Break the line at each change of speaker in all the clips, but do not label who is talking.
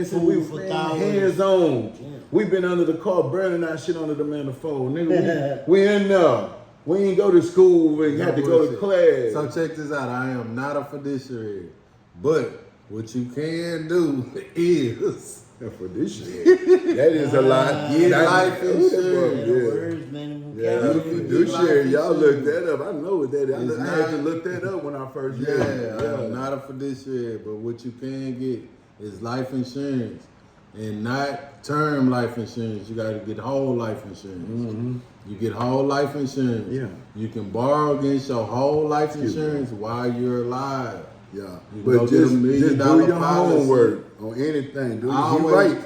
Food for hands on. Yeah. We been under the car burning our shit under the manifold. Nigga, we in there. We ain't go to school. We had to go to class.
So check this out. I am not a fiduciary. But what you can do is
fiduciary. That is a lot.
Get life insurance.
Words, man. Yeah, fiduciary. Y'all look that up. I know what that is. I had to look that up when I first
read it. I'm not a fiduciary, but what you can get is life insurance. And not term life insurance. You got to get whole life insurance. Mm-hmm. You get whole life insurance. Yeah. You can borrow against your whole life insurance while you're alive.
Yeah. But just do your homework on anything. Do right.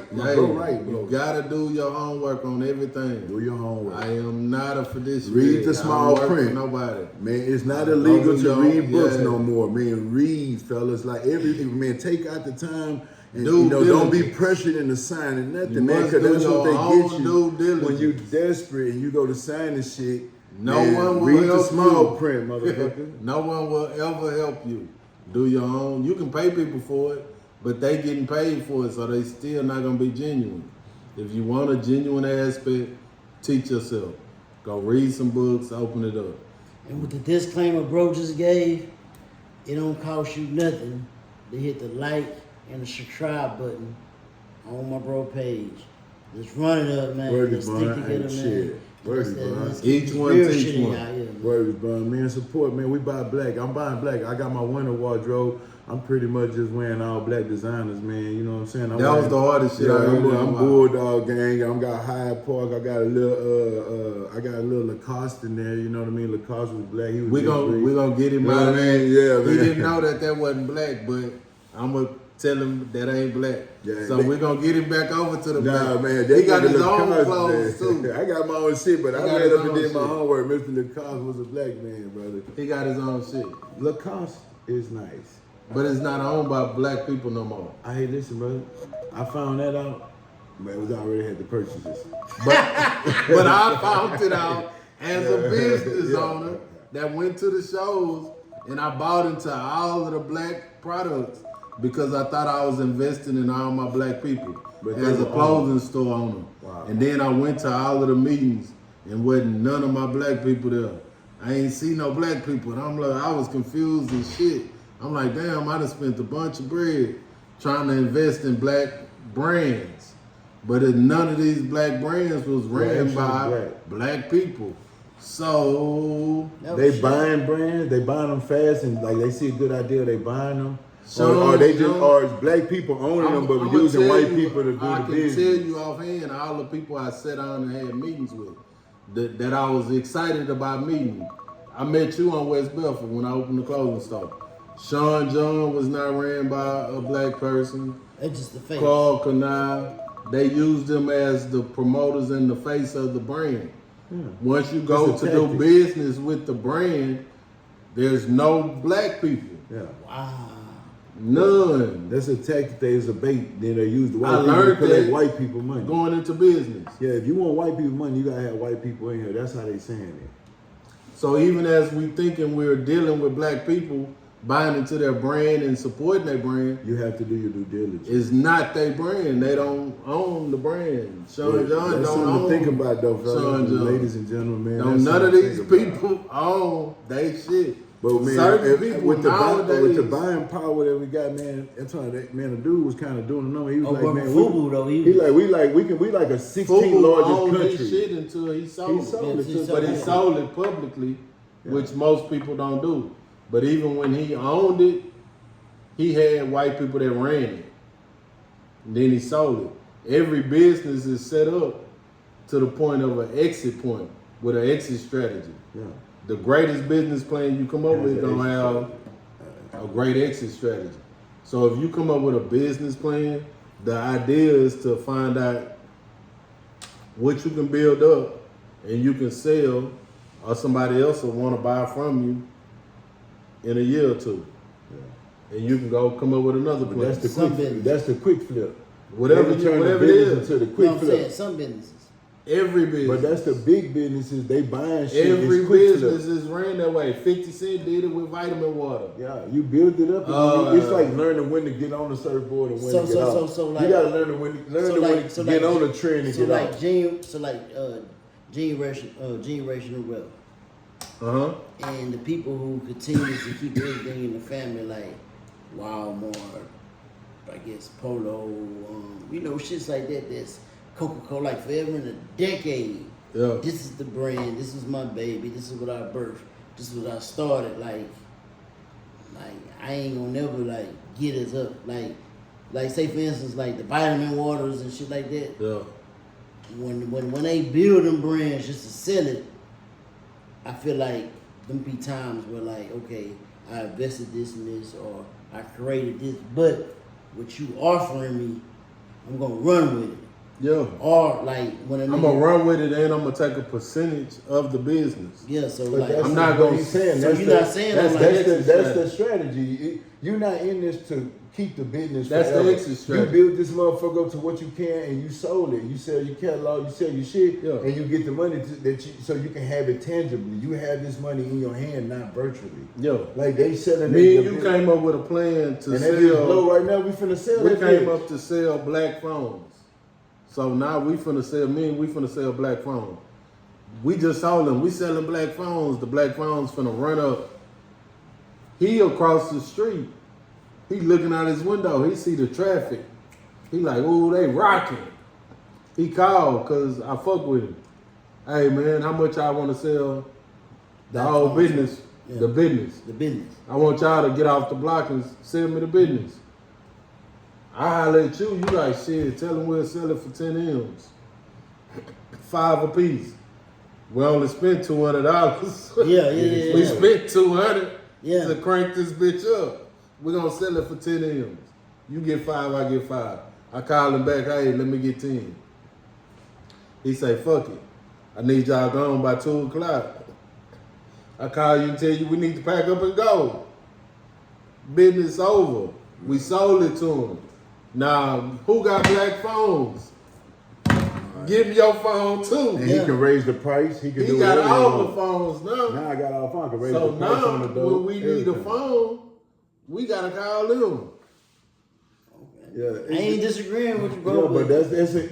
Bro.
You got to do your homework on everything.
Do your homework.
I am not a fiduciary.
Read the small print.
Nobody.
Man, it's not illegal to read books no more. Man, read, fellas. Like everything. Man, take out the time. And don't be pressured into signing nothing, man, because that's what they get you when you desperate and you go to sign this shit.
No one will
read
help
the small
you.
print, motherfucker.
No one will ever help you. Do your own. You can pay people for it, but they getting paid for it, so they still not gonna be genuine. If you want a genuine aspect, teach yourself. Go read some books, open it up.
And with the disclaimer bro just gave, it don't cost you nothing to hit the like and the subscribe button on my bro page. Just run it up, man.
Word
Let's
is
stick together, man.
Word is bond.
Each one teach one.
Word is bond. Man, support, man. We buy black. I'm buying black. I got my winter wardrobe. I'm pretty much just wearing all black designers, man. You know what I'm saying?
That was the hardest shit.
I'm Bulldog gang. I got Hyde Park. I got a little Lacoste in there. You know what I mean? Lacoste was black. He was
we gonna get him out of there.
Yeah, man.
He didn't know that wasn't black, but I'm gonna tell him that ain't black. Yeah, so we're gonna get him back over to the black.
Man,
he got his own clothes too.
I got my own shit, but I read up and did my homework. Mr. Lacoste was a black man, brother.
He got his own shit.
Lacoste is nice.
But it's not owned by black people no more.
Hey, listen, brother. I found that out. Man, it was already had to purchase this.
But I found it out as a business owner that went to the shows and I bought into all of the black products. Because I thought I was investing in all my black people as a clothing store owner. Wow. And then I went to all of the meetings and wasn't none of my black people there. I ain't see no black people. And I'm like, I was confused and shit. I'm like, damn, I done spent a bunch of bread trying to invest in black brands. But none of these black brands was ran by black people. So
they buying brands, they buying them fast and like they see a good idea, they buying them. Or it's black people owning them, but we're using white people to do the business.
I can tell you offhand all the people I sat down and had meetings with that I was excited about meeting. I met you on West Bedford when I opened the clothing store. Sean John was not ran by a black person.
That's just the face.
Carl Kanai, they used them as the promoters and the face of the brand. Once you go to do business with the brand, there's no black people.
Yeah.
Wow.
None.
That's a tactic. There's a bait. Then they use the white people to collect white people money.
Going into business.
Yeah, if you want white people money, you gotta have white people in here. That's how they saying it.
So even as we thinking we're dealing with black people buying into their brand and supporting their brand,
you have to do your due diligence.
It's not their brand. They don't own the brand. Sean John don't own.
Think about though, fellas, ladies and gentlemen.
None of these people own they shit.
But man, with the buying power that we got, man, I'm telling you, man, the dude was kind of doing the number. He was like, man, we like a 16th largest country.
His shit until he sold it. But he sold it publicly, which most people don't do. But even when he owned it, he had white people that ran it. And then he sold it. Every business is set up to the point of an exit point with an exit strategy. Yeah. The greatest business plan you come up with is gonna have a great exit strategy. So if you come up with a business plan, the idea is to find out what you can build up and you can sell, or somebody else will want to buy from you in a year or two. Yeah. And you can go come up with another plan.
That's the quick flip.
Whatever it is.
Into the quick flip.
Some businesses.
Every business.
But that's the big businesses. They buying shit.
Every business is ran that way. 50 Cent did it with vitamin water.
Yeah, you build it up. And it's like learning when to get on the surfboard and when to get off.
So like,
you gotta learn when to get on the trend and get off.
Generational wealth. And the people who continue to keep everything in the family, like Walmart, I guess Polo, shits like that. That's Coca-Cola, like forever in a decade.
Yeah.
This is the brand. This is my baby. This is what I birthed. This is what I started. Like I ain't gonna never get us up. Like say for instance, like the vitamin waters and shit like that.
Yeah.
When they build them brands just to sell it, I feel like them be times where okay, I invested this in this or I created this, but what you offering me, I'm gonna run with it.
Yeah.
Or when
I'm gonna run with it and I'm gonna take a percentage of the business.
Yeah, so
I'm
not gonna
saying.
So you're not saying
that's the strategy. You're not in this to keep the business.
That's
forever.
the exit strategy.
You build this motherfucker up to what you can, and you sold it. You sell your catalog, you sell your shit, and you get the money so you can have it tangibly. You have this money in your hand, not virtually.
Yo,
like they selling.
Me and you came up with a plan to sell.
Blow right now. We finna sell.
We came up to sell black phones. So now we finna sell black phones. We just sold them. We selling black phones. The black phones finna run up. He across the street. He looking out his window. He see the traffic. He like, ooh, they rocking. He called cause I fuck with him. Hey man, how much I want to sell the whole business? Yeah. The business. I want y'all to get off the block and sell me the business. I holler at you, you like shit, tell them we'll sell it for 10 M's. 5 a piece. We only spent $200.
Yeah.
We spent $200
to
crank this bitch up. We're gonna sell it for 10 M's. You get 5, I get 5. I call him back, hey, let me get 10. He say, fuck it. I need y'all gone by 2 o'clock. I call you and tell you we need to pack up and go. Business over. We sold it to him. Now, who got black phones? Give me your phone too.
And he can raise the price. He
got all the phones now.
Now I got all the phones. I can raise
so
the price
now,
on the dope.
When we need a phone, we gotta call them.
Yeah,
I ain't disagreeing with you, bro.
Yeah, but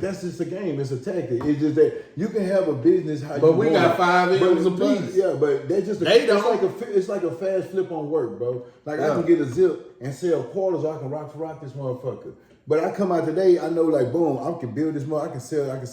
that's just a game. It's a tactic. It's just that you can have a business.
But we got 5 M's a piece.
Yeah, but that's just it's like a fast flip on work, bro. Like I can get a zip and sell quarters. Or I can rock this motherfucker. But I come out today, I know like boom, I can build this more. I can sell half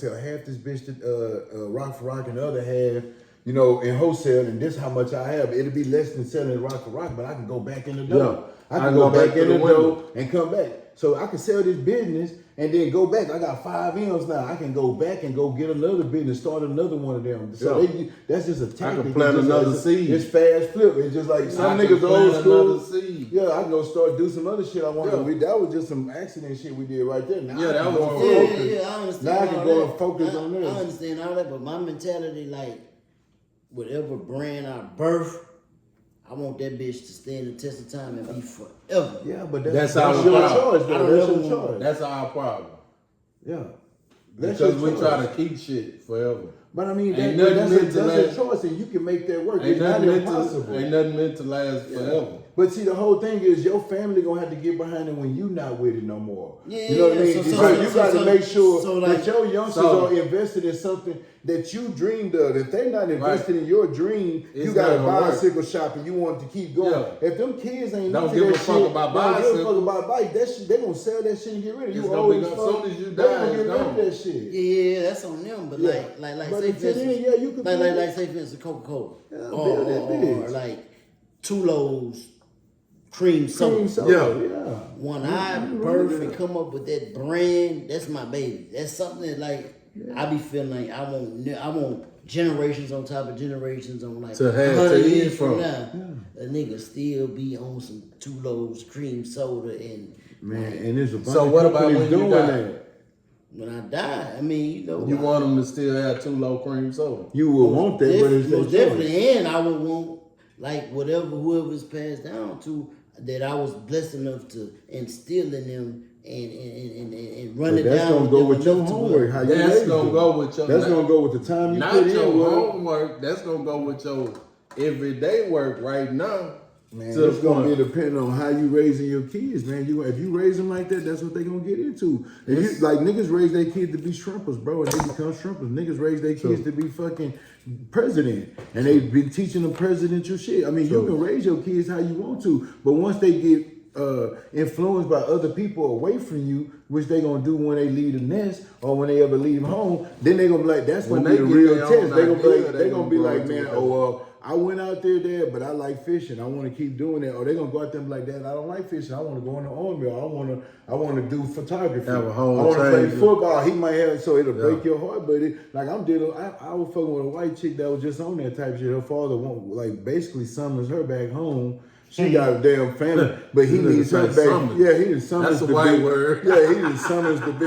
this bitch to rock for rock and the other half, in wholesale. And this how much I have. It'll be less than selling rock for rock, but I can go back in the door.
Yeah.
I can go back in the door and come back. So I can sell this business and then go back. I got 5 M's now. I can go back and go get another business, start another one of them. So that's just a tactic.
I can plant another seed.
It's fast flip. It's just like some niggas old school. Yeah, I can go start do some other shit I want to do. That was just some accident shit we did right there. Now
I understand.
Now I can go and focus on this.
I understand all that, but my mentality, like, whatever brand I birth, I want that bitch to stand the test of time and be forever.
Yeah, but
that's
your choice.
That's your choice.
That's our problem.
Yeah.
Because we try to keep shit forever.
But I mean, that's a choice, and you can make that work. It's not impossible.
Ain't nothing meant to last forever.
But see, the whole thing is your family gonna have to get behind it when you not with it no more.
Yeah,
you know what I mean? So you got to make sure that your youngsters are invested in something that you dreamed of. If they're not invested in your dream, you got a bicycle shop and you want to keep going. Yeah. If them kids ain't
don't give a fuck about bicycle,
don't give a fuck about bike, that shit, they gonna sell that shit and get rid of it. You old as fuck.
As soon as you die,
they gonna get rid of that shit.
Yeah, that's on them. But like say for instance, like say for instance, Coca-Cola, or like Tulo's cream soda.
Yeah.
When I birth and come up with that brand, that's my baby. That's something that I be feeling like I want generations on top of generations on like 100 years from now. A nigga still be on some Tulo's cream soda and
and there's a bunch
so
of
what about when
doing
you die?
that?
When I die, I mean,
you want them to still have Tulo cream soda.
You would want that, but it's
most definitely, and I would want like whoever's passed down to that I was blessed enough to instill in them and run it
that's
down.
gonna go with your homework. How you
that's gonna go with your.
That's gonna go with the time you
not
put
your
in.
homework. That's gonna go with your everyday work right now.
Man, it's gonna be depending on how you raising your kids, man. If you raise them like that, that's what they gonna get into. If you, like niggas raise their kids to be shrimpers, bro, and they become shrimpers. Niggas raise their kids to be fucking president, and they've been teaching them presidential shit. I mean, you can raise your kids how you want to, but once they get influenced by other people away from you, which they gonna do when they leave the nest or when they ever leave home, then they gonna be like, that's gonna be the real test. They gonna be like, man, I went out there, but I like fishing. I want to keep doing that. Or they gonna go out there and be like, Dad, I don't like fishing. I want to go in the army. Or I want to do photography.
Have a
I
whole
want to play
change.
football. He might have, so it'll break your heart. But like I'm dealing, I was fucking with a white chick that was just on that type shit. Her father basically summons her back home. She got a damn family, but he needs her back. Yeah, he just summons
That's a white word.
Yeah, he just summons the